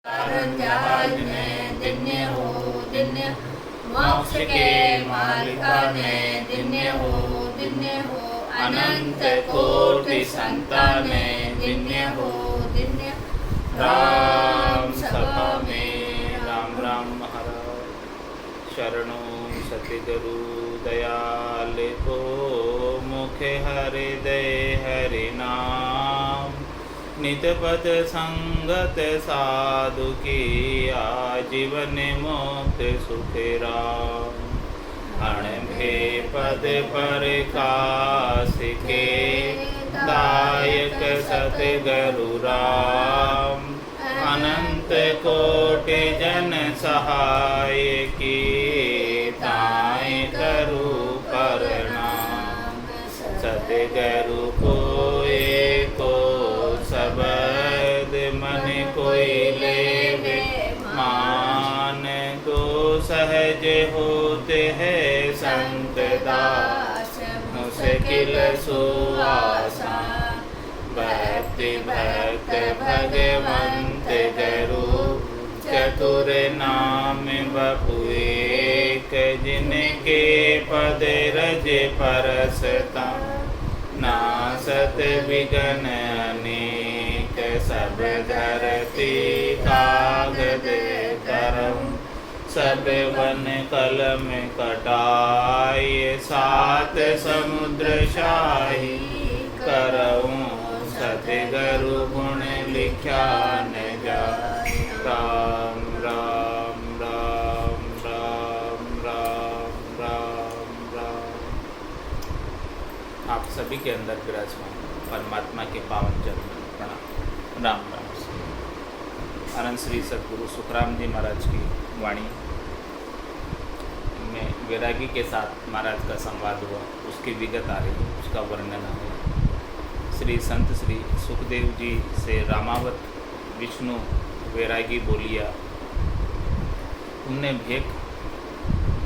जहाज में दिन्य हो दिन्य, मोक्ष के मालिका ने दिन्य हो अनंत कोटि संतानें दिन्य हो दिन्य। राम सभा में राम राम महाराज शरणों सतगुरु दयाल को मुखे हृदय हरि नाम नित पद संगत साधु की आजीवन मुक्त सुख राम अणभे पद पर कास के दायक सतगुरु राम अनंत कोटि जन सहाय की ताय करु प्रणाम सतगुरु को एको शब्द मन कोई लेवे मान तो सहज होते हैं संत दास मुश्किल सुआसा भक्ति भक्त भगवंत गुरु चतुर नाम बपु एक जिनके पद रज परसता नासत विघ्न अनेक सब धरती कागद करम सब वन कलम कटाय सात समुद्र शाही करऊं सतगुरु गुण लिख्या न जाय राम राम राम राम राम राम राम। आप सभी के अंदर विराजमान परमात्मा के पावन चरण प्रणाम राम राम। अनंत श्री सद्गुरु सुखराम जी महाराज की वाणी में वैरागी के साथ महाराज का संवाद हुआ, उसकी विगत आ रही है, उसका वर्णन है। श्री संत श्री सुखदेव जी से रामावत विष्णु वैरागी बोलिया तुमने भेंट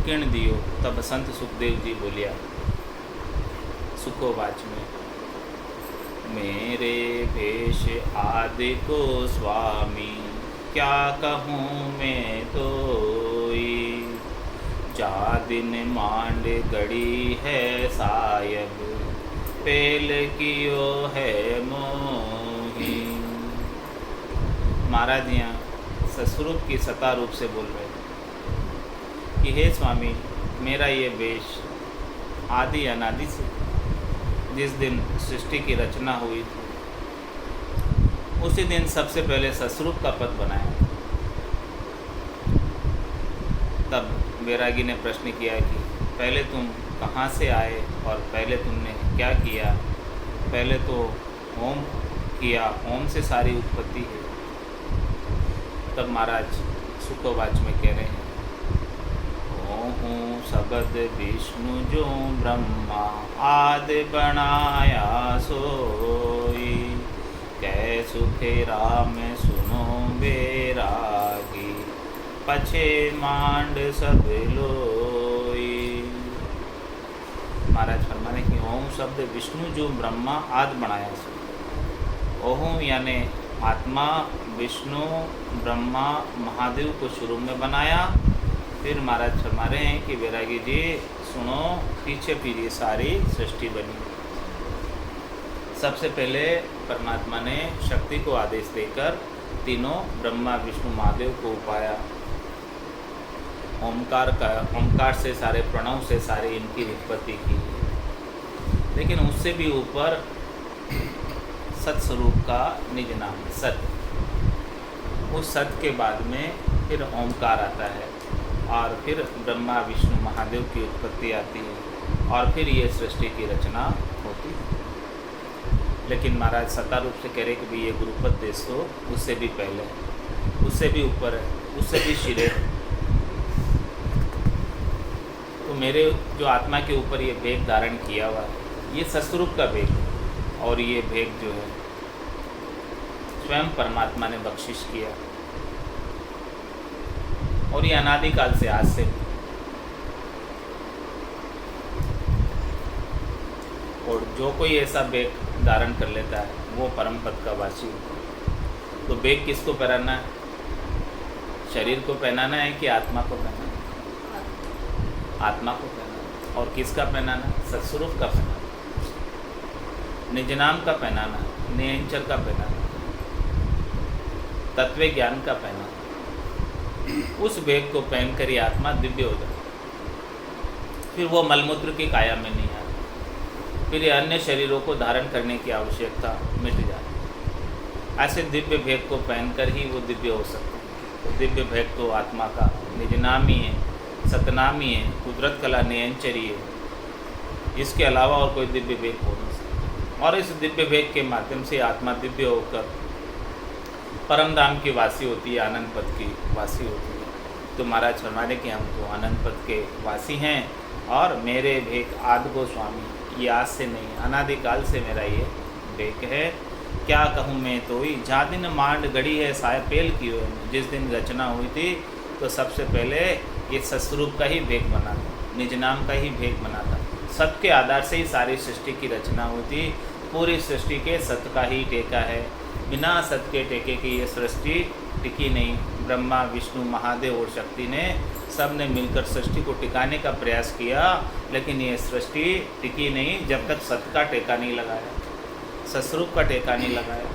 किण दियो। तब संत सुखदेव जी बोलिया सुखोवाच में मेरे भेष आदि को स्वामी क्या कहूँ मैं तोई जा दिन मांड गड़ी है सायब पेल कियो है मोही। महाराज यहाँ सस्वरूप की सता रूप से बोल रहे हैं कि हे स्वामी मेरा ये वेश आदि अनादि से जिस दिन सृष्टि की रचना हुई थी उसी दिन सबसे पहले सस्वरूप का पद बनाया। तब वैरागी ने प्रश्न किया कि पहले तुम कहाँ से आए और पहले तुमने क्या किया। पहले तो ओम किया, ओम से सारी उत्पत्ति है। तब महाराज सुखोवाच में कह रहे हैं ओहूँ शब्द विष्णु जो ब्रह्मा आदि बनाया सोई कै सुखे राम सुनो बेरागी पछे मांड सब लोई। महाराज फरमाने कि ओम शब्द विष्णु जो ब्रह्मा आदि बनाया सो। ओहूँ यानी आत्मा विष्णु ब्रह्मा महादेव को शुरू में बनाया। फिर महाराज फरमा रहे हैं कि वैरागी जी सुनो पीछे पीछे सारी सृष्टि बनी। सबसे पहले परमात्मा ने शक्ति को आदेश देकर तीनों ब्रह्मा विष्णु महादेव को उपाया। ओमकार से सारे प्रणव से सारी इनकी उत्पत्ति की। लेकिन उससे भी ऊपर सत्स्वरूप का निज नाम सत्य। उस सत्य के बाद में फिर ओमकार आता है और फिर ब्रह्मा विष्णु महादेव की उत्पत्ति आती है और फिर ये सृष्टि की रचना होती है। लेकिन महाराज सत्ता रूप से कह रहे कि भाई ये गुरुपद देश तो उससे भी पहले है, उससे भी ऊपर है, उससे भी शिरे है। तो मेरे जो आत्मा के ऊपर ये भेग धारण किया हुआ है ये सस्वरूप का भेग है और ये भेग जो है स्वयं परमात्मा ने बख्शिश किया और ये अनादिकाल से आज से और जो कोई ऐसा बेग धारण कर लेता है वो परम पद का वासी होता है। तो बेग किसको पहनाना है? शरीर को पहनाना है कि आत्मा को पहनाना है? आत्मा को पहनाना। और किसका पहनाना? सत्स्वरूप का पहनाना, निज नाम का पहनाना, निरंतर का पहनाना, तत्व ज्ञान का पहनाना। उस वेग को पहनकर ही आत्मा दिव्य हो जाए। फिर वो मलमूत्र की काया में नहीं आता, फिर ये अन्य शरीरों को धारण करने की आवश्यकता मिट जाती। ऐसे दिव्य भेद को पहनकर ही वो दिव्य हो सकते हैं। तो दिव्य भेद तो आत्मा का निज नाम ही है, सतनामी है, कुदरत कला नियंचरी है। इसके अलावा और कोई दिव्य भेद हो नहीं सकता। और इस दिव्य भेद के माध्यम से आत्मा दिव्य होकर परम धाम की वासी होती है, आनंद पद की वासी होती है। तो महाराज फरमाने कि हम तो आनंद पद के वासी हैं और मेरे भेद आदि गोस्वामी, ये आज से नहीं, अनादिकाल से मेरा ये भेद है। क्या कहूँ मैं तो ही, जहाँ दिन मांड गढ़ी है साय पेल की हो। जिस दिन रचना हुई थी तो सबसे पहले ये सस्वरूप का ही भेद बना था, निज नाम का ही भेद बना था। सत के आधार से ही सारी सृष्टि की रचना हुई थी। पूरी सृष्टि के सत का ही टेका है, बिना सत के टेके की ये सृष्टि टिकी नहीं। ब्रह्मा विष्णु महादेव और शक्ति ने सब ने मिलकर सृष्टि को टिकाने का प्रयास किया, लेकिन ये सृष्टि टिकी नहीं जब तक सत का टेका नहीं लगाया, सस्वरूप का टेका नहीं लगाया।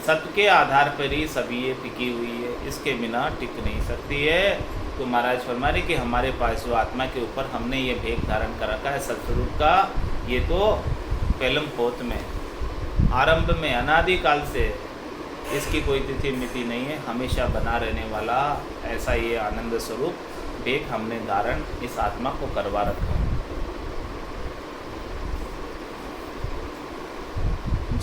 सत्य के आधार पर ही सभी ये टिकी हुई है, इसके बिना टिक नहीं सकती है। तो महाराज फरमा रहे कि हमारे पास जो आत्मा के ऊपर हमने ये भेद धारण कर रखा है सत्स्वरूप का, ये तो पहलम पोत में आरंभ में अनादिकाल से, इसकी कोई तिथि मिति नहीं है, हमेशा बना रहने वाला ऐसा ये आनंद स्वरूप भेद हमने धारण इस आत्मा को करवा रखा है।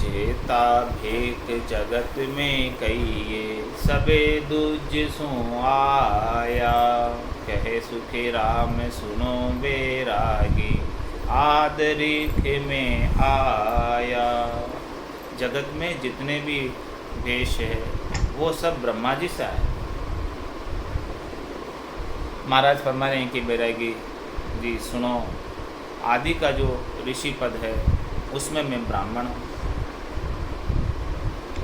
जेता भेक जगत में कहिए सबे दूज सु आया, कहे सुखे राम सुनो बैरागी आदरिख में आया। जगत में जितने भी भेष है वो सब ब्रह्मा जी से आए। महाराज फरमा रहे हैं कि बैरागी जी सुनो, आदि का जो ऋषि पद है उसमें मैं ब्राह्मण हूँ।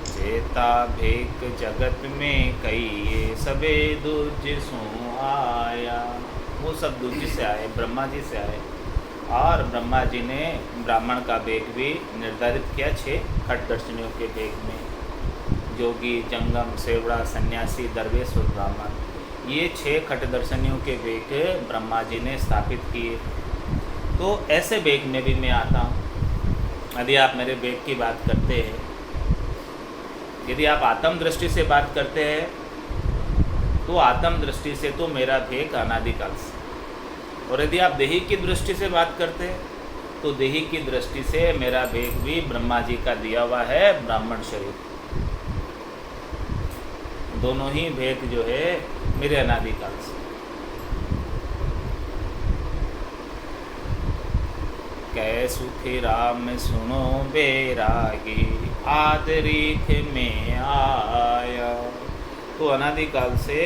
जेता भेक जगत में कहिए सबे दूज सु आया, वो सब दूज से आए, ब्रह्मा जी से आए। और ब्रह्मा जी ने ब्राह्मण का वेग भी निर्धारित किया 6 खट दर्शनियों के वेग में, जोगी जंगम सेवड़ा सन्यासी दरवेश और ब्राह्मण, ये 6 खट दर्शनियों के वेग ब्रह्मा जी ने स्थापित किए। तो ऐसे वेग में भी मैं आता हूँ। यदि आप मेरे वेग की बात करते हैं, यदि आप आत्म दृष्टि से बात करते हैं तो आत्म दृष्टि से तो मेरा भेद अनादिकाल से, और यदि आप देही की दृष्टि से बात करते हैं तो देही की दृष्टि से मेरा भेद भी ब्रह्मा जी का दिया हुआ है ब्राह्मण शरीर। दोनों ही भेद जो है मेरे अनादिकाल से। कै सुखी राम सुनो बैरागी आदरिख में आया। तो अनादिकाल से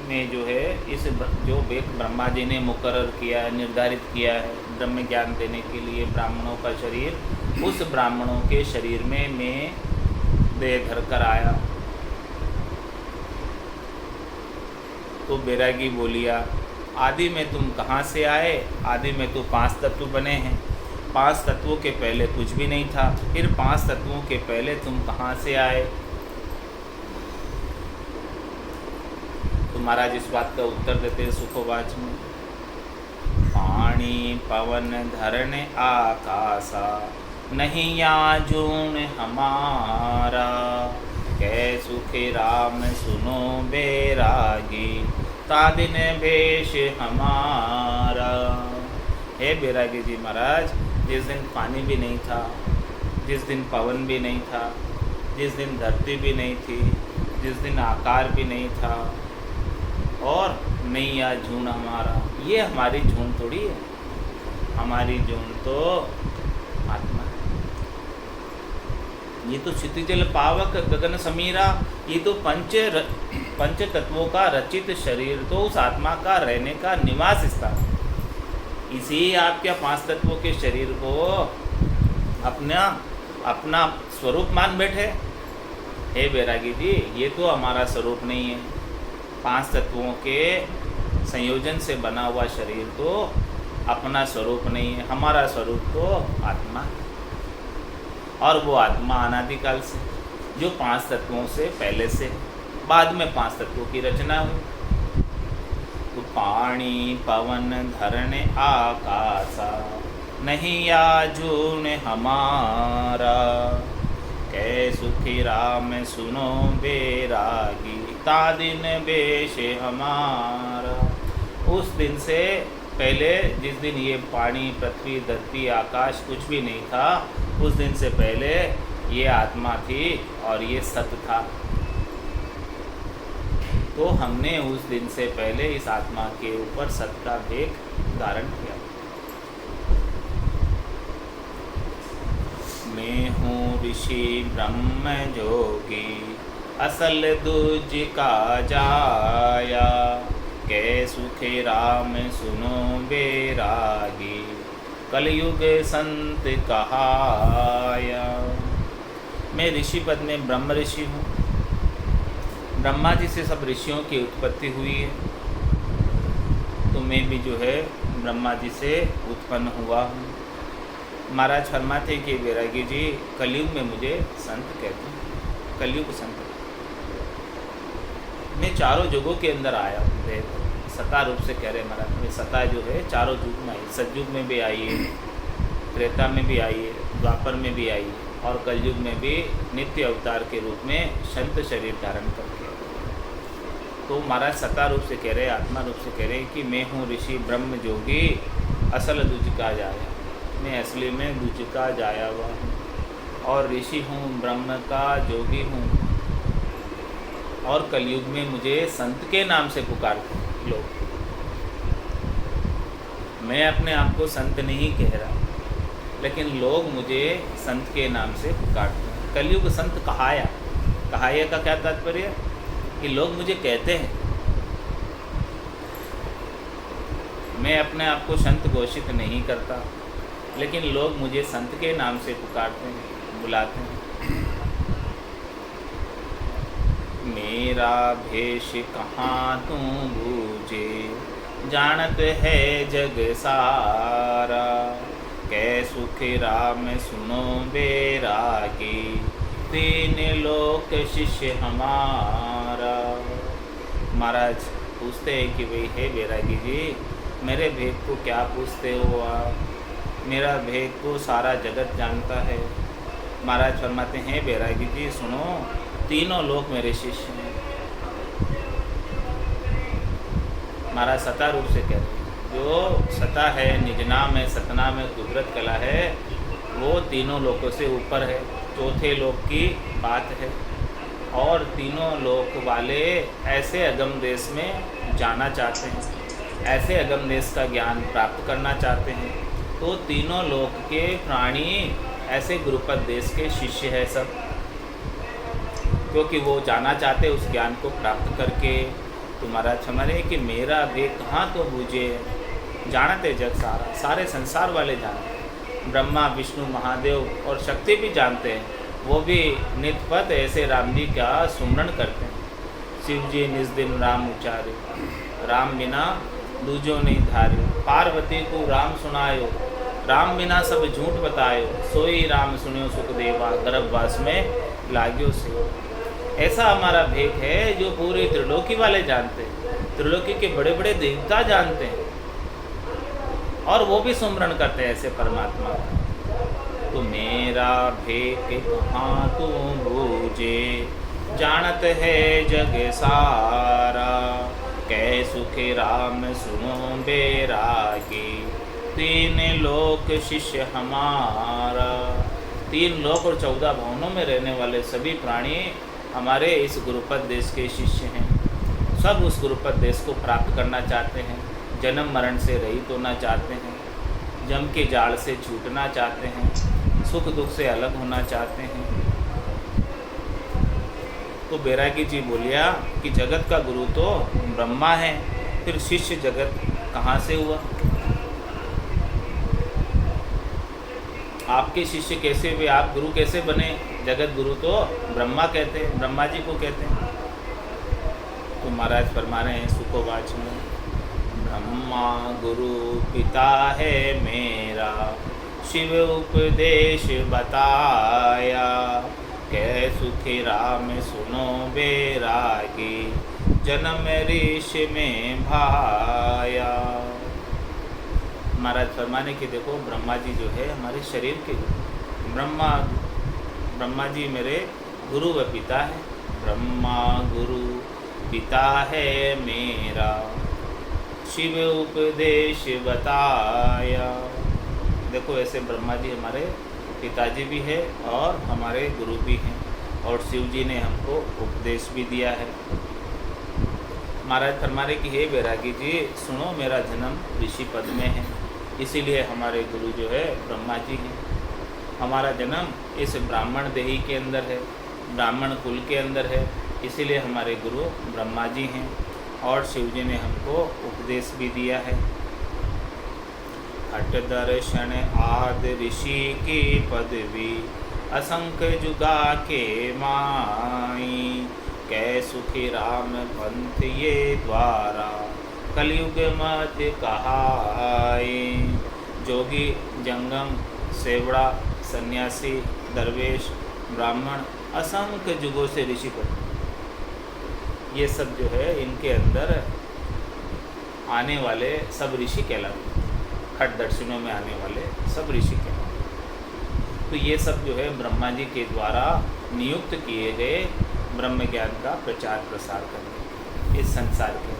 में जो है इस जो वेद ब्रह्मा जी ने मुकर्रर किया है, निर्धारित किया है ब्रह्म ज्ञान देने के लिए ब्राह्मणों का शरीर, उस ब्राह्मणों के शरीर में मैं देह धर कर आया। तो बैरागी बोलिया, आदि में तुम कहाँ से आए? आदि में तो 5 तत्व बने हैं, 5 तत्वों के पहले कुछ भी नहीं था, फिर 5 तत्वों के पहले तुम कहाँ से आए? तो महाराज इस बात का उत्तर देते हैं सुखवाच में, पानी पवन धरण आकाशा नहीं याजून हमारा, कै सुखे राम सुनो बैरागी तादिन भेष हमारा। हे बैरागी जी महाराज, जिस दिन पानी भी नहीं था, जिस दिन पवन भी नहीं था, जिस दिन धरती भी नहीं थी, जिस दिन आकार भी नहीं था, और नहीं या झून हमारा, ये हमारी झून थोड़ी है, हमारी झून तो आत्मा है। ये तो क्षितिजल पावक गगन समीरा, ये तो पंच तत्वों का रचित शरीर तो उस आत्मा का रहने का निवास स्थान। इसी आप क्या 5 तत्वों के शरीर को अपना स्वरूप मान बैठे? हे बैरागी जी, ये तो हमारा स्वरूप नहीं है, 5 तत्वों के संयोजन से बना हुआ शरीर तो अपना स्वरूप नहीं है। हमारा स्वरूप तो आत्मा है, और वो आत्मा अनादिकाल से, जो 5 तत्वों से पहले से, बाद में 5 तत्वों की रचना हुई। तो पानी पवन धरण आकाशा, नहीं याजून हमारा, कै सुखी राम सुनो बेरागी, ता दिन बेश हमारा। उस दिन से पहले, जिस दिन ये पानी पृथ्वी धरती आकाश कुछ भी नहीं था, उस दिन से पहले ये आत्मा थी और ये सत था। तो हमने उस दिन से पहले इस आत्मा के ऊपर सत का भेद धारण किया। मैं हूँ ऋषि ब्रह्म जोगी, असल दूज का जाया, कै सुखे राम सुनो बेरागी, कलयुग संत कहाया। मैं ऋषि पद में ब्रह्म ऋषि हूँ। ब्रह्मा जी से सब ऋषियों की उत्पत्ति हुई है, तो मैं भी जो है ब्रह्मा जी से उत्पन्न हुआ हूँ। महाराज फरमाते कि बैरागी जी, कलयुग में मुझे संत कहते हैं, कलयुग संत। मैं चारों युगों के अंदर आया हूँ, सता रूप से कह रहे महाराज। मैं सता जो है चारों युग में आई, सतयुग में भी आई है, त्रेता में भी आई है, द्वापर में भी आई है, और कलयुग में भी नित्य अवतार के रूप में संत शरीर धारण करके। तो महाराज सता रूप से कह रहे, आत्मा रूप से कह रहे कि मैं हूँ ऋषि ब्रह्म जोगी, असल दूज का जाया। मैं असली में दूज का जाया हुआ हूँ, और ऋषि हूँ, ब्रह्म का जोगी हूँ, और कलयुग में मुझे संत के नाम से पुकारते हैं लोग। मैं अपने आप को संत नहीं कह रहा, लेकिन लोग मुझे संत के नाम से पुकारते हैं। कलयुग संत कहाया, कहाया का क्या तात्पर्य? कि लोग मुझे कहते हैं। मैं अपने आप को संत घोषित नहीं करता, लेकिन लोग मुझे संत के नाम से पुकारते हैं, बुलाते हैं। मेरा भेष कहाँ तू बूझे, जानत है जग सारा, कै सुख राम सुनो बेरागी, तीन लोक शिष्य हमारा। महाराज पूछते हैं कि भाई हे बैरागी जी, मेरे भेद को क्या पूछते हो आप? मेरा भेद को सारा जगत जानता है। महाराज फरमाते हैं बैरागी जी सुनो, तीनों लोक मेरे शिष्य हैं। महाराज सता रूप से कह रहे हैं, जो सता है, निज नाम है, सतनाम है, कुदरत कला है, वो तीनों लोकों से ऊपर है, चौथे लोक की बात है। और तीनों लोक वाले ऐसे अगम देश में जाना चाहते हैं, ऐसे अगम देश का ज्ञान प्राप्त करना चाहते हैं। तो तीनों लोक के प्राणी ऐसे गुरुपद देश के शिष्य है सब, क्योंकि वो जाना चाहते उस ज्ञान को प्राप्त करके। तो महाराज हमारे कि मेरा भेद कहाँ तो बूझे, जानते जग सारा, सारे संसार वाले जानते हैं। ब्रह्मा विष्णु महादेव और शक्ति भी जानते हैं, वो भी नित्यपत ऐसे राम जी का सुमरण करते हैं। शिव जी निज दिन राम उचारे, राम बिना दूजो नहीं धार्यो, पार्वती को राम सुनायो, राम बिना सब झूठ बतायो, सोई राम सुनियो सुख देवा, गर्भवास में लाग्यो से। ऐसा हमारा भेद है जो पूरे त्रिलोकी वाले जानते हैं, त्रिलोकी के बड़े बड़े देवता जानते हैं, और वो भी सुमरण करते हैं ऐसे परमात्मा का। तो मेरा भेद कहाँ तू बूझे, जानत है जग सारा, कै सुख राम सुनो बेरागी, तीन लोक शिष्य हमारा। 3 लोक और 14 भवनों में रहने वाले सभी प्राणी हमारे इस गुरुपद देश के शिष्य हैं। सब उस गुरुपद देश को प्राप्त करना चाहते हैं, जन्म मरण से रहित होना चाहते हैं, जम के जाल से छूटना चाहते हैं, सुख दुख से अलग होना चाहते हैं। तो बैरागी जी बोलिया कि जगत का गुरु तो ब्रह्मा है, फिर शिष्य जगत कहाँ से हुआ? आपके शिष्य कैसे हुए, आप गुरु कैसे बने? जगत गुरु तो ब्रह्मा कहते हैं, ब्रह्मा जी को कहते हैं। तो महाराज फरमा रहे हैं सुखोवाच में, ब्रह्मा गुरु पिता है मेरा, शिव उपदेश बताया, कह सुखी राम सुनो बैरागी, जन्म ऋषि में भाया। महाराज फरमाने की देखो ब्रह्मा जी जो है हमारे शरीर के ब्रह्मा जी मेरे गुरु व पिता है। ब्रह्मा गुरु पिता है मेरा, शिव उपदेश बताया। देखो ऐसे ब्रह्मा जी हमारे पिताजी भी है और हमारे गुरु भी हैं, और शिव जी ने हमको उपदेश भी दिया है। महाराज फरमाने की हे बैरागी जी सुनो, मेरा जन्म ऋषि पद में है, इसीलिए हमारे गुरु जो है ब्रह्मा जी हैं। हमारा जन्म इस ब्राह्मण देही के अंदर है, ब्राह्मण कुल के अंदर है, इसीलिए हमारे गुरु ब्रह्मा जी हैं, और शिव जी ने हमको उपदेश भी दिया है। हट दर्शन आदि ऋषि की पदवी, असंख्य जुगा के माई, कै सुखी राम पंथ ये द्वारा, कलयुग मत कहाई। जोगी, जंगम, सेवड़ा, सन्यासी, दरवेश, ब्राह्मण, असंख्य जुगों से ऋषि पद, ये सब जो है इनके अंदर आने वाले सब ऋषि कहलाते हैं। खट दर्शनों में आने वाले सब ऋषि कहलाते। तो ये सब जो है ब्रह्मा जी के द्वारा नियुक्त किए गए ब्रह्म ज्ञान का प्रचार प्रसार करने इस संसार के।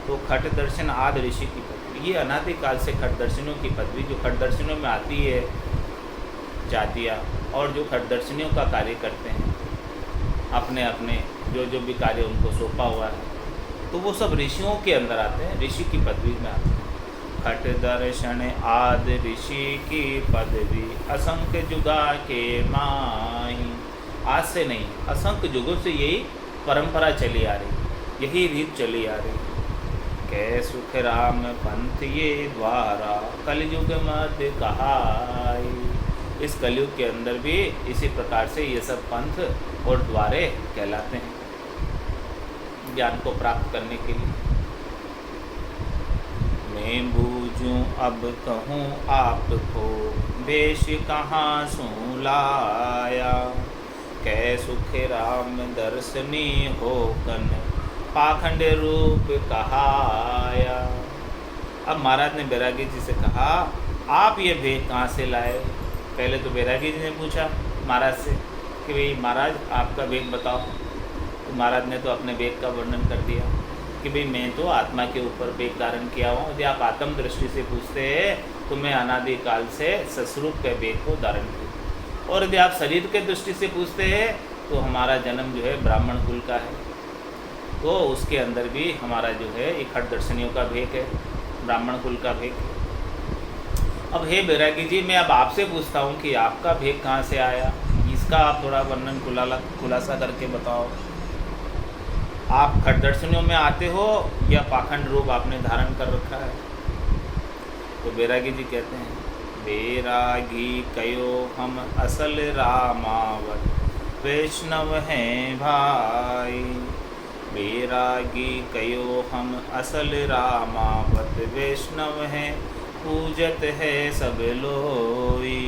तो खट दर्शन आदि ऋषि की पदवी, ये अनादिकाल से खट दर्शनों की पदवी, जो खट दर्शनों में आती है जातियाँ, और जो खट दर्शनियों का कार्य करते हैं, अपने अपने जो भी कार्य उनको सौंपा हुआ है, तो वो सब ऋषियों के अंदर आते हैं, ऋषि की पदवी में आते हैं। खट दर्शन आदि ऋषि की पदवी, असंख्य जुगा के माही। आज से नहीं, असंख्य युगों से यही परंपरा चली आ रही, यही रीत चली आ रही। कै सुख राम पंथ ये द्वारा, कलयुग मध्य कहाई। इस कलयुग के अंदर भी इसी प्रकार से ये सब पंथ और द्वारे कहलाते हैं ज्ञान को प्राप्त करने के लिए। मैं बूझूं अब कहूँ आपको, देश कहाँ सू लाया, कै सुख राम दर्शनी हो कन, पाखंड रूप कहाया। अब महाराज ने बैरागी जी से कहा, आप ये भेद कहाँ से लाए? पहले तो बैरागी जी ने पूछा महाराज से कि भाई महाराज आपका वेग बताओ। तो महाराज ने तो अपने वेग का वर्णन कर दिया कि भाई मैं तो आत्मा के ऊपर वेग धारण किया हूँ। यदि आप आत्म दृष्टि से पूछते हैं तो मैं अनादिकाल से सस्वरूप के वेग को धारण किया, और यदि आप शरीर के दृष्टि से पूछते हैं तो हमारा जन्म जो है ब्राह्मण कुल का है, तो उसके अंदर भी हमारा जो है एक खट दर्शनियों का भेद है, ब्राह्मण कुल का भेद। अब हे बैरागी जी, मैं अब आपसे पूछता हूँ कि आपका भेद कहाँ से आया, इसका आप थोड़ा वर्णन खुलासा करके बताओ। आप खट दर्शनियों में आते हो या पाखंड रूप आपने धारण कर रखा है? तो बैरागी जी कहते हैं, बैरागी कयो हम असल रामावत, वैष्णव हैं भाई। बैरागी कयो हम असल रामावत, वैष्णव हैं पूजत है सब लोई।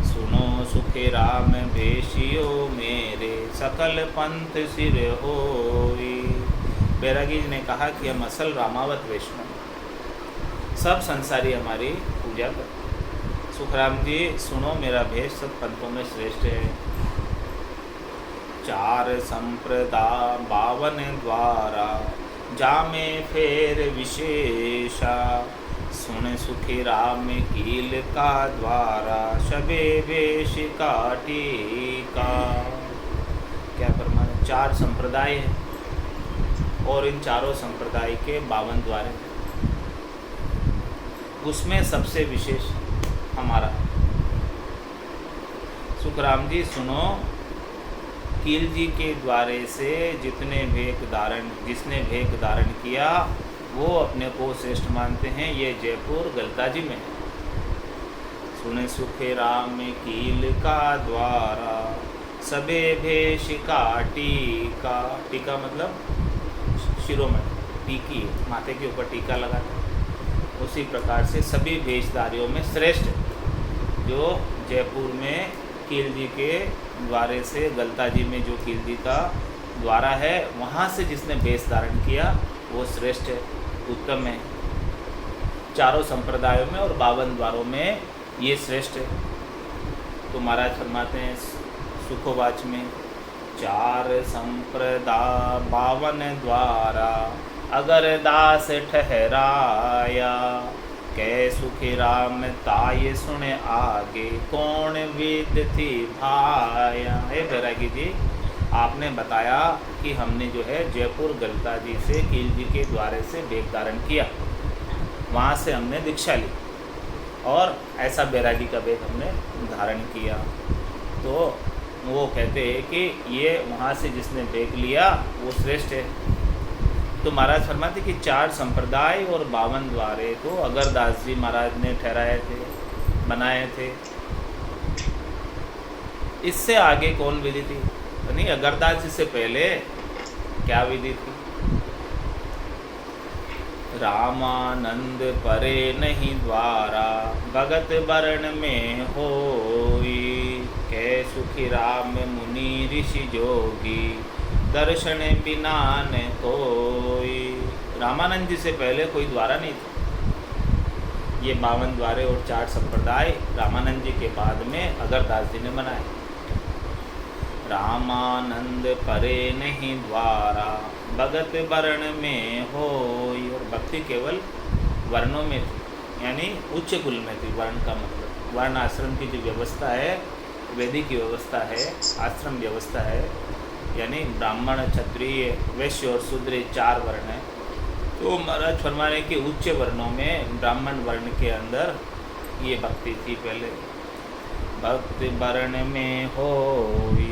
सुनो सुखे राम भेषियो मेरे, सकल पंथ सिर होई। बैरागी जी ने कहा कि हम असल रामावत वैष्णव, सब संसारी हमारी पूजा करते। सुखराम जी सुनो, मेरा भेष सब पंथों में श्रेष्ठ है। 4 संप्रदा 52 द्वारा, जामे फेर विशेषा। सुन सुखी राम कील का द्वारा, शबे वेश का टीका। क्या फरमाया? 4 संप्रदाय हैं और इन चारों संप्रदाय के 52 द्वार हैं। उसमें सबसे विशेष हमारा। सुखराम जी सुनो, कील जी के द्वारे से जिसने भेद धारण किया वो अपने को श्रेष्ठ मानते हैं। ये जयपुर गलता जी में है। सुने सुखे राम कील का द्वारा, सबे भेष का टीका। टीका मतलब शिरोमणि, टीकी है, माथे के ऊपर टीका लगाते हैं। उसी प्रकार से सभी वेशधारियों में श्रेष्ठ जो जयपुर में खिलजी के द्वारे से गलता जी में जो खिलजी का द्वारा है वहाँ से जिसने वेश धारण किया वो श्रेष्ठ है, उत्तम है। चारों संप्रदायों में और 52 द्वारों में ये श्रेष्ठ है। तो महाराज फरमाते हैं सुखोवाच में, 4 संप्रदाय 52 द्वारा अगर दास ठहराया, कै सुखी राम ताये सुने आगे, कौन विद थी भाया। हे बैरागी जी, आपने बताया कि हमने जो है जयपुर गलता जी से खिलजी के द्वारे से वेश धारण किया, वहाँ से हमने दीक्षा ली और ऐसा बैरागी का वेश हमने धारण किया। तो वो कहते हैं कि ये वहाँ से जिसने वेश लिया वो श्रेष्ठ है। तो महाराज फरमाते कि 4 संप्रदाय और 52 द्वारे तो अगरदास जी महाराज ने ठहराए थे, बनाए थे। इससे आगे कौन विधि थी? तो नहीं, अगरदास जी से पहले क्या विधि थी? रामानंद परे नहीं द्वारा, भगत वर्ण में होई, कै सुखी राम मुनि ऋषि जोगी, दर्शन बिना न कोई। रामानंद जी से पहले कोई द्वारा नहीं था। ये 52 द्वारे और 4 संप्रदाय रामानंद जी के बाद में अगरदास जी ने बनाए। रामानंद परे नहीं द्वारा, भगत वर्ण में होई। और भक्ति केवल वर्णों में थी, यानी उच्च कुल में थी। वर्ण का मतलब वर्ण आश्रम की जो व्यवस्था है, वैदिक की व्यवस्था है, आश्रम व्यवस्था है, यानी ब्राह्मण, क्षत्रिय, वैश्य और शूद्र 4 वर्ण हैं। तो महाराज फरमा रहे कि उच्च वर्णों में ब्राह्मण वर्ण के अंदर ये भक्ति थी पहले। भक्ति वर्ण में होई,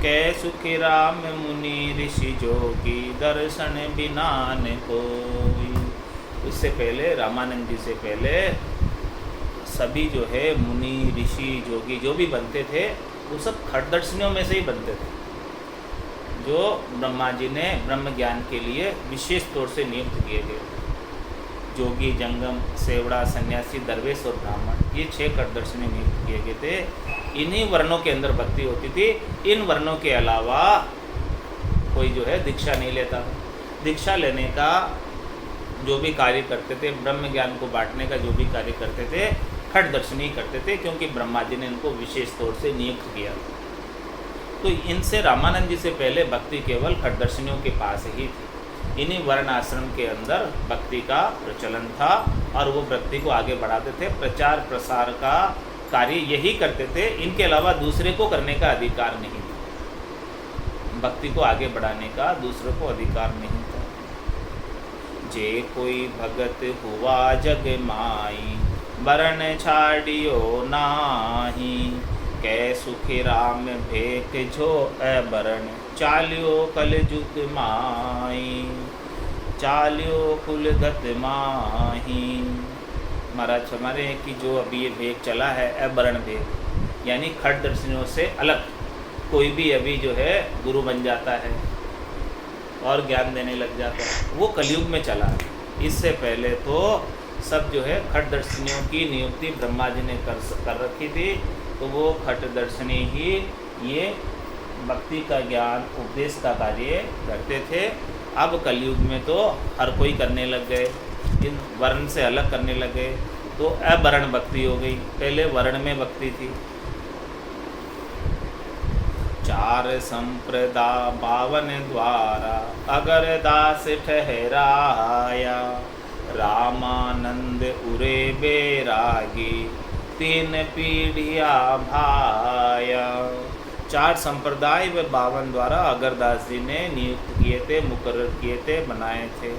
कै सुखी राम मुनि ऋषि जोगी, दर्शन बिना न कोई। इससे पहले रामानंद जी से पहले सभी जो है मुनि ऋषि जोगी जो भी बनते थे वो सब खटदर्शनियों में से ही बनते थे, जो ब्रह्मा जी ने ब्रह्म ज्ञान के लिए विशेष तौर से नियुक्त किए गए। जोगी, जंगम, सेवड़ा, सन्यासी, दरवेश और ब्राह्मण, ये 6 खटदर्शनी नियुक्त किए गए थे। इन्हीं वर्णों के अंदर भक्ति होती थी। इन वर्णों के अलावा कोई जो है दीक्षा नहीं लेता। दीक्षा लेने का जो भी कार्य करते थे, ब्रह्म ज्ञान को बांटने का जो भी कार्य करते थे, खटदर्शनी करते थे, क्योंकि ब्रह्मा जी ने इनको विशेष तौर से नियुक्त किया। तो इनसे रामानंद जी से पहले भक्ति केवल खटदर्शनियों के पास ही थी। इन्हीं वर्ण आश्रम के अंदर भक्ति का प्रचलन था और वो भक्ति को आगे बढ़ाते थे। प्रचार प्रसार का कार्य यही करते थे, इनके अलावा दूसरे को करने का अधिकार नहीं था। भक्ति को आगे बढ़ाने का दूसरों को अधिकार नहीं था। जे कोई भगत हुआ जग माई, वर्ण छाड़ियो नाही, कै सुखी राम भेक जो अबरण, चालियो कल जुग माही, चालियो कुलगत माही। महाराज हमारे हैं कि जो अभी ये भेक चला है अबरण भेक, यानी खटदर्शनियों से अलग कोई भी अभी जो है गुरु बन जाता है और ज्ञान देने लग जाता है, वो कलयुग में चला है। इससे पहले तो सब जो है खटदर्शनियों की नियुक्ति ब्रह्मा जी ने कर रखी थी, तो वो खटदर्शनी ही ये भक्ति का ज्ञान, उपदेश का कार्य करते थे। अब कलयुग में तो हर कोई करने लग गए, इन वर्ण से अलग करने लगे, तो अवर्ण भक्ति हो गई। पहले वर्ण में भक्ति थी। 4 संप्रदाय 52 द्वारा, अगर दास ठहराया, रामानंद उरे बैरागी, 3 पीढ़िया भाया। 4 संप्रदाय व 52 द्वारा अगरदास जी ने नियुक्त किए थे, मुकर्रर किए थे, बनाए थे।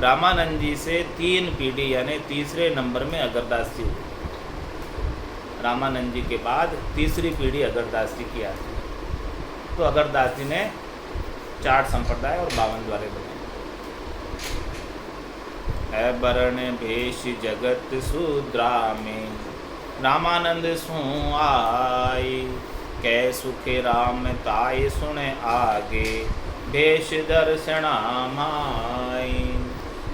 रामानंद जी से 3 पीढ़ी यानी तीसरे नंबर में अगरदास जी हुए। रामानंद जी के बाद तीसरी पीढ़ी अगरदास जी की आती। तो अगरदास जी ने 4 संप्रदाय और 52 द्वारे बनाए। अबरण भेष जगत शूद्रा में, रामानंद सु आई, कै सुखे राम ताय सुने आगे, भेष दर्शना माई।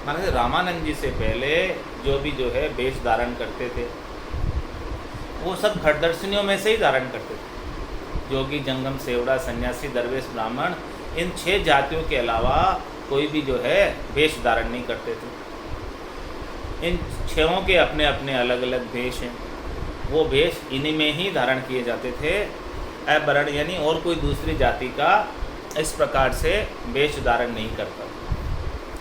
महाराज रामानंद जी से पहले जो भी जो है वेश धारण करते थे वो सब खटदर्शनियों में से ही धारण करते थे। जोगी, जंगम, सेवड़ा, सन्यासी, दरवेश, ब्राह्मण, इन 6 जातियों के अलावा कोई भी जो है वेश धारण नहीं करते थे। इन 6 के अपने अपने अलग अलग वेश हैं। वो वेश इन्हीं में ही धारण किए जाते थे। अवर्ण यानी और कोई दूसरी जाति का इस प्रकार से वेश धारण नहीं करता।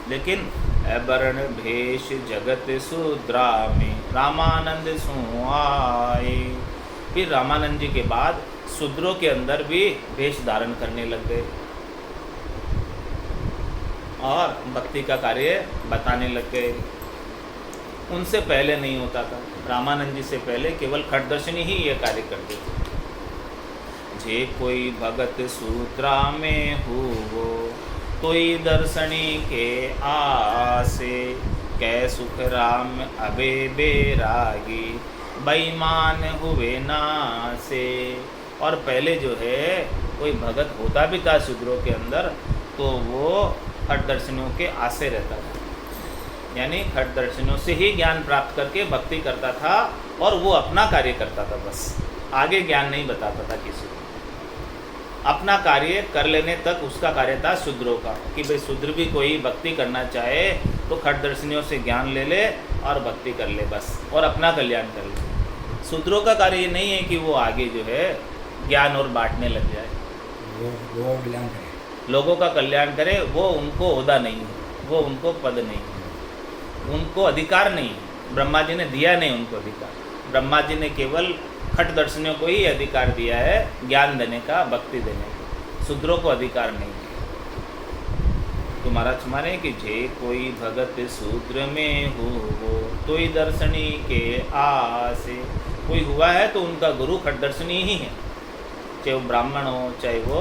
लेकिन अवर्ण भेष जगत शूद्रा में रामानंद सो आए। फिर रामानंद जी के बाद शूद्रों के अंदर भी वेश धारण करने लग गए और भक्ति का कार्य बताने लग गए। उनसे पहले नहीं होता था। रामानंद जी से पहले केवल खटदर्शनी ही ये कार्य करते थे। जे कोई भगत सूत्रा में हो तोई दर्शनी के आसे, कै सुख राम अबे बेरागी, बेईमान हुए नासे। और पहले जो है कोई भगत होता भी था शूद्रों के अंदर तो वो खटदर्शनियों के आसे रहता था। यानी खटदर्शनियों से ही ज्ञान प्राप्त करके भक्ति करता था और वो अपना कार्य करता था, बस आगे ज्ञान नहीं बताता था किसी को। अपना कार्य कर लेने तक उसका कार्य था शूद्रों का, कि भाई शूद्र भी कोई भक्ति करना चाहे तो खटदर्शनियों से ज्ञान ले ले और भक्ति कर ले बस, और अपना कल्याण कर ले। शूद्रों का कार्य ये नहीं है कि वो आगे जो है ज्ञान और बांटने लग जाए, वो कल्याण करे, लोगों का कल्याण करे। वो उनको ओहदा नहीं है, वो उनको पद नहीं है, उनको अधिकार नहीं है। ब्रह्मा जी ने दिया नहीं उनको अधिकार। ब्रह्मा जी ने केवल खटदर्शनियों को ही अधिकार दिया है ज्ञान देने का, भक्ति देने का। शूद्रों को अधिकार नहीं दिया। तो महाराज माने कि जे कोई भगत शूद्र में हो तोई दर्शनी के आसे। कोई हुआ है तो उनका गुरु खटदर्शनी ही है, चाहे वो ब्राह्मण हो, चाहे वो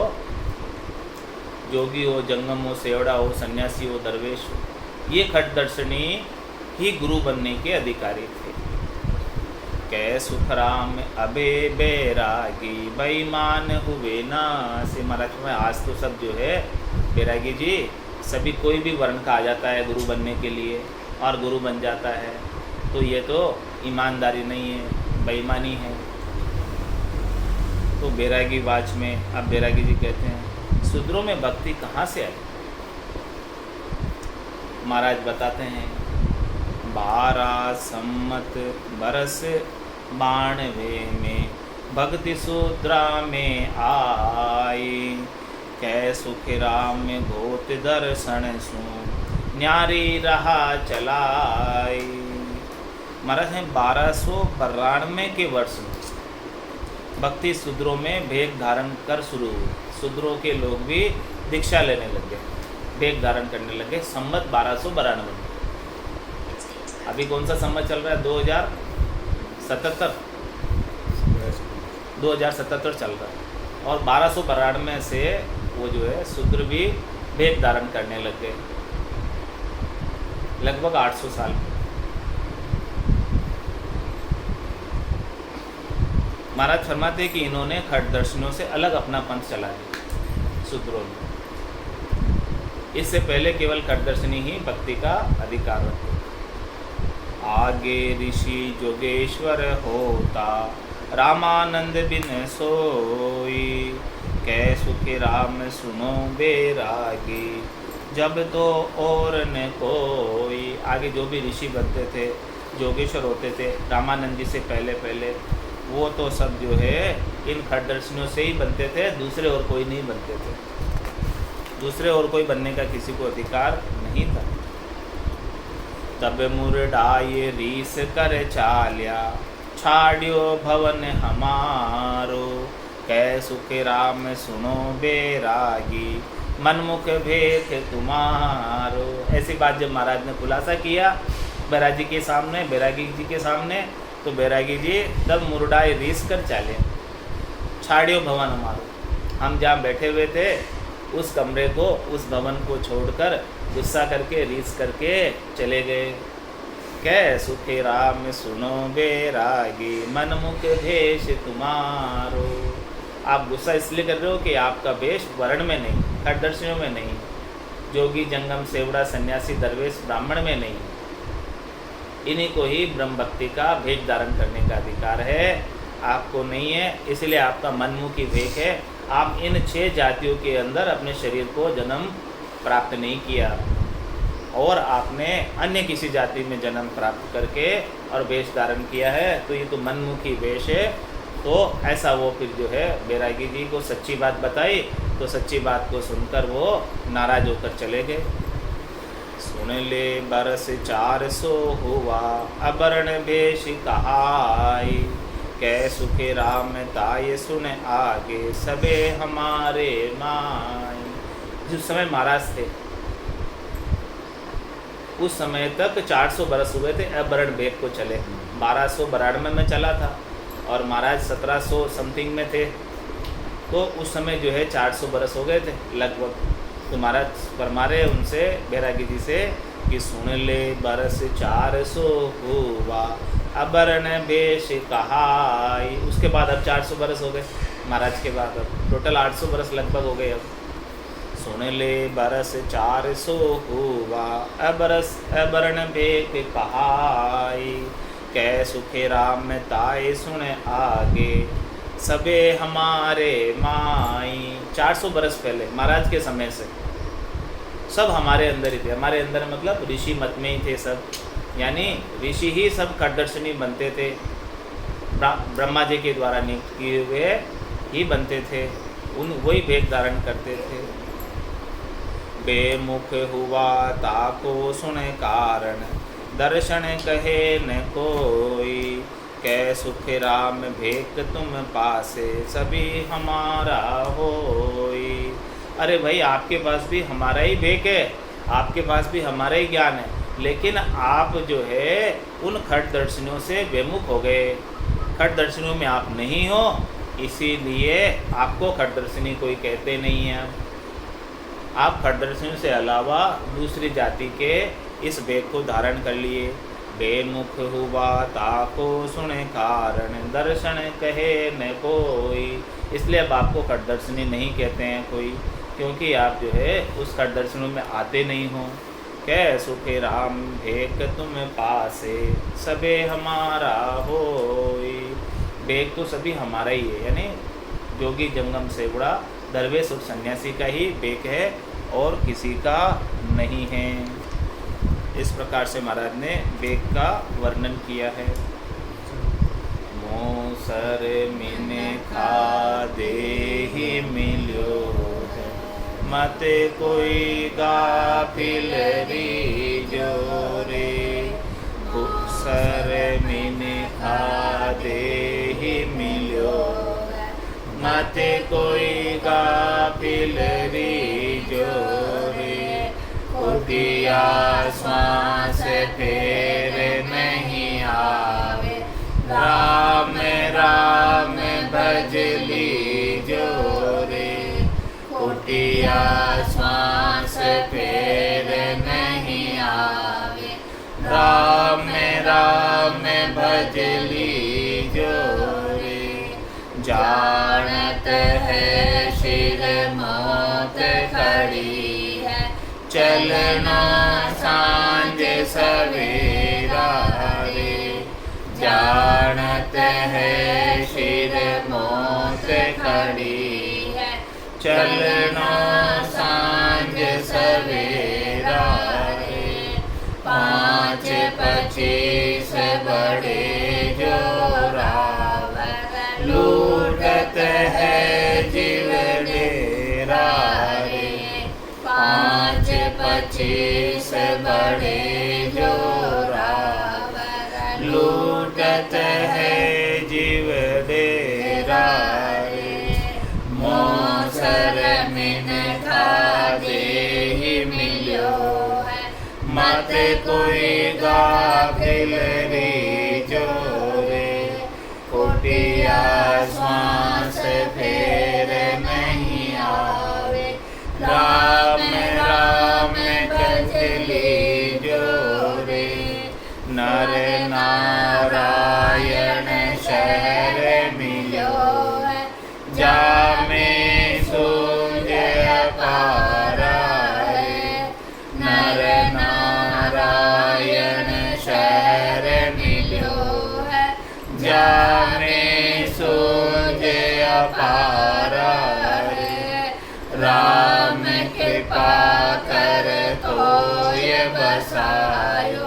जोगी हो, जंगम हो, सेवड़ा हो, सन्यासी हो, दरवेश हो। ये खटदर्शनी ही गुरु बनने के अधिकारी थे। कै सुख राम अबे बैरागी, बेईमान हुए ना से। महाराज में आज तो सब जो है बैरागी जी, सभी कोई भी वर्ण का आ जाता है गुरु बनने के लिए और गुरु बन जाता है, तो ये तो ईमानदारी नहीं है, बेईमानी है। तो बैरागी वाच में अब बैरागी जी कहते हैं शूद्रों में भक्ति कहाँ से आई। महाराज बताते हैं 12 सम्मत बरस 92 में भक्ति सूत्रा में आई, कै सुख राम गोत दर्शन सु न्यारी रहा चलाई। महाराज हैं 1292 के वर्ष में भक्ति शूद्रों में भेद धारण कर शुरू हुई। शूद्रों के लोग भी दीक्षा लेने लग गए, भेद धारण करने लगे। संवत 1292 में। अभी कौन सा संवत चल रहा है? 2077 चल रहा है। और 1292 से वो जो है शूद्र भी भेद धारण करने लग गए, लगभग 800 साल में। महाराज फरमाते कि इन्होंने खटदर्शनियों से अलग अपना पंथ चला दिया शूद्रों ने। इससे पहले केवल खटदर्शनी ही भक्ति का अधिकार रखते। आगे ऋषि जोगेश्वर होता, रामानंद बिन सोई, कै सुखी राम सुनो बैरागी, जब तो और न कोई। आगे जो भी ऋषि बनते थे, जोगेश्वर होते थे रामानंद जी से पहले, वो तो सब जो है इन खटदर्शनियों से ही बनते थे, दूसरे और कोई नहीं बनते थे। दूसरे और कोई बनने का किसी को अधिकार नहीं था। तब मुरडाए रीस कर चाल्या, छाड़ियो भवन हमारो, कै सुख राम सुनो बैरागी, मनमुख भेख तुम्हारो। ऐसी बात जब महाराज ने खुलासा किया बैरागी के सामने, बैरागी जी के सामने, तो बैरागी जी तब मुरडाए रीस कर चाले, छाड़ियो भवन हमारो। हम जहाँ बैठे हुए थे उस कमरे को, उस भवन को छोड़कर गुस्सा करके रीस करके चले गए। कै सुखे राम सुनो बैरागी, मनमुख भेष तुम्हारो। आप गुस्सा इसलिए कर रहे हो कि आपका भेष वर्ण में नहीं, खटदर्शनियों में नहीं। जोगी जंगम सेवड़ा सन्यासी दरवेश ब्राह्मण में नहीं। इन्हीं को ही ब्रह्म भक्ति का भेष धारण करने का अधिकार है, आपको नहीं है। इसलिए आपका मनमुखी भेष है। आप इन 6 जातियों के अंदर अपने शरीर को जन्म प्राप्त नहीं किया और आपने अन्य किसी जाति में जन्म प्राप्त करके और वेश धारण किया है, तो ये तो मनमुखी वेश है। तो ऐसा वो फिर जो है बैरागी जी को सच्ची बात बताई, तो सच्ची बात को सुनकर वो नाराज होकर चले गए। सुन ले बरस 400 हुआ अबरण भेष कहाई, कै सुखे राम ताये सुन आगे सबे हमारे माई। जिस समय महाराज थे उस समय तक 400 बरस हुए थे अबरण भेष को चले। 1292 में चला था और महाराज 1700 समथिंग में थे, तो उस समय जो है 400 बरस हो गए थे लगभग। तो महाराज फरमा रहे उनसे बैरागी जी से कि सुन ले बरस 400 हुआ अबरण भेष कहाई। उसके बाद अब 400 बरस हो गए महाराज के बाद, अब टोटल 800 बरस लगभग हो गए। अब सुन ले बरस 400 हुआ अबरण भेष कहाई, कै सुखे राम ताये सुन आगे सबे हमारे माई। 400 बरस पहले महाराज के समय से सब हमारे अंदर ही थे। हमारे अंदर मतलब ऋषि मत में ही थे सब, यानी ऋषि ही सब खड्डर्शनी बनते थे, ब्रह्मा जी के द्वारा नियुक्त किए हुए ही बनते थे, वही भेष धारण करते थे। बेमुख हुआ ताको सुन कारण, दर्शन कहे न कोई, कै सुख राम भेक तुम पासे सभी हमारा होई। अरे भाई आपके पास भी हमारा ही भेक है, आपके पास भी हमारा ही ज्ञान है, लेकिन आप जो है उन खट दर्शनों से बेमुख हो गए। खट दर्शनों में आप नहीं हो, इसीलिए आपको खट दर्शनी कोई कहते नहीं है। आप खट दर्शनों से अलावा दूसरी जाति के इस भेद को धारण कर लिए। बेमुख हुआ ताको सुने कारण, दर्शन कहे न कोई। इसलिए अब आपको खट दर्शनी नहीं कहते हैं कोई, क्योंकि आप जो है उस खट दर्शनों में आते नहीं हो। कै सुखे राम भेक तुम पासे सबे हमारा होई। भेक तो सभी हमारा ही है, यानी जोगी जंगम सेवड़ा दरवेश और सन्यासी का ही भेक है और किसी का नहीं है। इस प्रकार से महाराज ने भेक का वर्णन किया है। मोसर मिने खा दे ही मिलो है, मत कोई गाफिल रीजो रे। मोसर मिने खा दे ही मिलो, मत कोई गाफिल रीजो रे। उदिया श्वास फेर नहीं आवे, राम राम भज लीजो रे। उदिया श्वास फेर नहीं आवे, राम राम भज लीजो रे। जानत है शिर मौत खड़ी है, चलना सांझ सवेरा रे। जानत है शिर मौत खड़ी है, चलना सांझ सवेरा रे। 5 25 बड़े जो रावण, लूटत है जीव डेरा रे। 5 25 बड़े जो रावण, लूटत है जीव डेरा रे। मोसर मिन खा दे ही मिलो है, मत कोई गाफिल रीजो रे। कुटिया श्वास फेर नहीं आवे, राम राम भज लीजो रे। नर नारायण शहर मिलो है, जामे सूझ अपारा है। में सूझे अपार है। राम कृपा कर तो ये बसायो,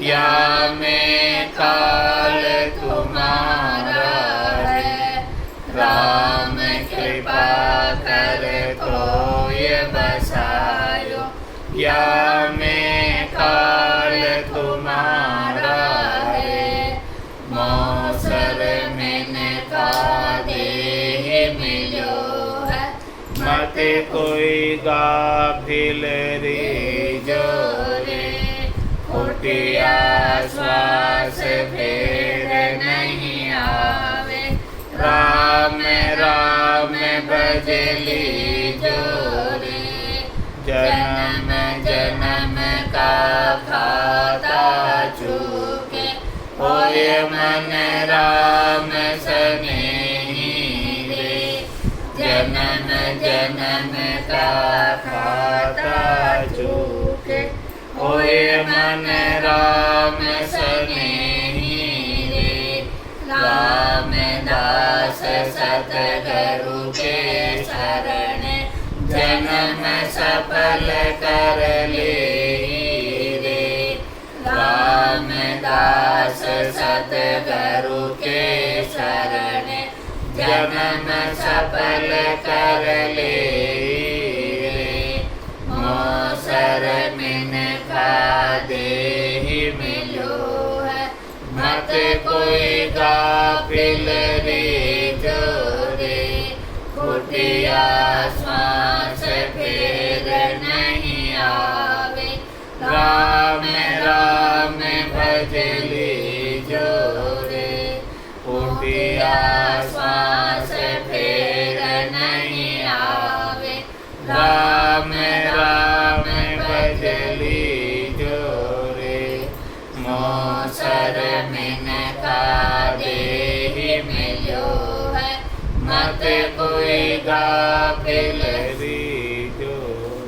या में काल तुम्हारा है। राम कृपा कर तो ये बसायो, या में काल तुम्हारा है। मौसर मैंने का देहि मिलो है, मत कोई गाफिल रीजो रे। खोटिया श्वास फेर नहीं आवे, राम राम भजली जो रे। जन्म जन्म का खाता चूके, होए मन राम सनेही रे। जन्म जन्म का खाता चूके, होए मन राम सनेही रे। रामदास सतगुरु के शरण, जन्म सफल कर ले रे। रामदास सतगुरु के शरण, जन्म सफल कर ले रे। मौसर मिन का देहि मिलो है, मत कोई गाफिल रीजो रे। खोटिया श्वास फेर नहीं आवे, राम राम भजली जो रे। खोटिया श्वास फेर नहीं आवे, राम राम भजली जो रे। मौसर मिन का देहि मिलो है, मत कोई गाफिल रीजो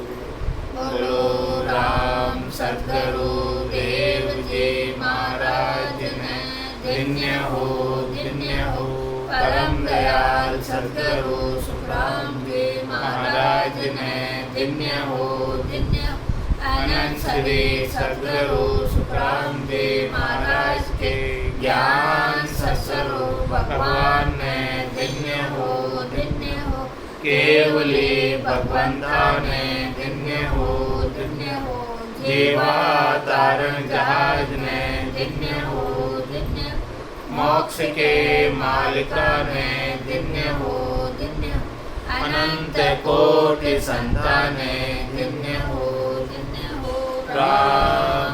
रे। बोलो राम सद्गुरु देव जी महाराज ने, धन्य हो परम दयाल सद्गुरु सुखराम जी महाराज ने। धन्य हो अनंत श्री सद्गुरु सुखराम जी महाराज के ज्ञान सत्स्वरूप भगवान ने। धन्य हो केवली भगवंता ने। धन्य हो जीवा तारण जहाज ने। धन्य हो मोक्ष के मालिका ने। धन्य हो अनंत कोटि संताने। धन्य हो